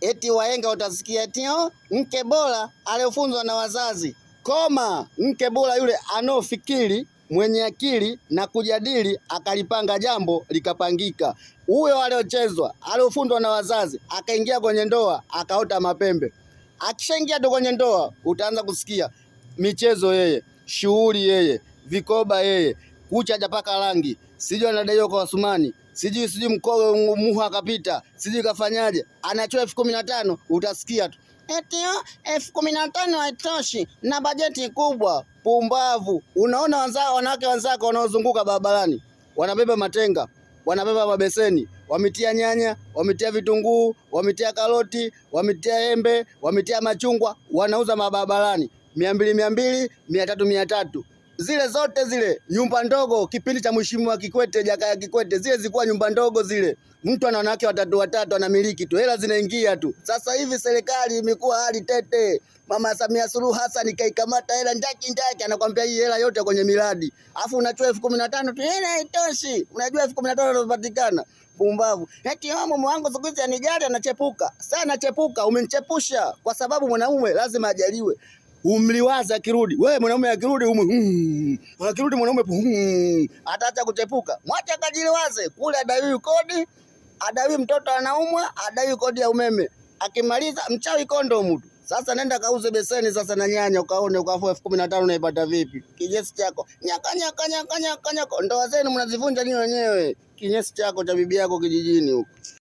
eti wahenga utasikia eti mke bora aliofunzwa na wazazi. Koma, mke bora yule anofikiri, mwenye akili na kujadili, akalipanga jambo likapangika. Huyo aliochezwa, aliofunzwa na wazazi, akaingia kwenye ndoa, akaota mapembe. Akishaingia tu kwenye ndoa, utaanza kusikia michezo yeye, shughuli yeye, vikoba yeye, kucha hajapaka rangi, sijui anadaiwa kwa Wasumani, sijui mkoa muha akapita, sijui kafanyaje, anachoa 15,000, utasikia tu eti 15,000 haitoshi na bajeti kubwa. Pumbavu! Unaona wanawake wenzako wanaozunguka barabarani, wanabeba matenga, wanabeba mabeseni, wametia nyanya, wametia vitunguu, wametia karoti, wametia embe, wametia machungwa, wanauza mabarabarani 200, 300. Zile zote zile nyumba ndogo, kipindi cha Mheshimiwa Kikwete, Jakaya Kikwete, zile zilikuwa nyumba ndogo zile. Mtu ana wanawake watatu anamiliki tu, hela zinaingia tu. Sasa hivi serikali imekuwa hali tete. Mama Samia Suluhu Hassan kaikamata hela ndaki, anakuambia hii hela yote kwenye miradi. Alafu unatoa 15,000 tu, hela haitoshi. Unajua 15,000 zinapatikana. Pumbavu. Eti mume wangu siku hizi anijali, anachepuka. Sasa anachepuka, umenichepusha kwa sababu mwanamume lazima ajaliwe. Umliwaza akirudi. Wewe mwanamume akirudi akirudi mwanamume ataacha kuchepuka. Mwacha kajiliwaze. Kule adaiwi kodi, adaiwi mtoto anaumwa, adaiwi kodi ya umeme. Akimaliza mchawi kondomu tu. Sasa nenda kauze beseni sasa na nyanya ukaone ukafua 15,000 unaipata vipi? Kinyesi chako. Nyaka. Ndoa zenu mnazivunja nyinyi wenyewe. Kinyesi chako cha bibi yako kijijini huko.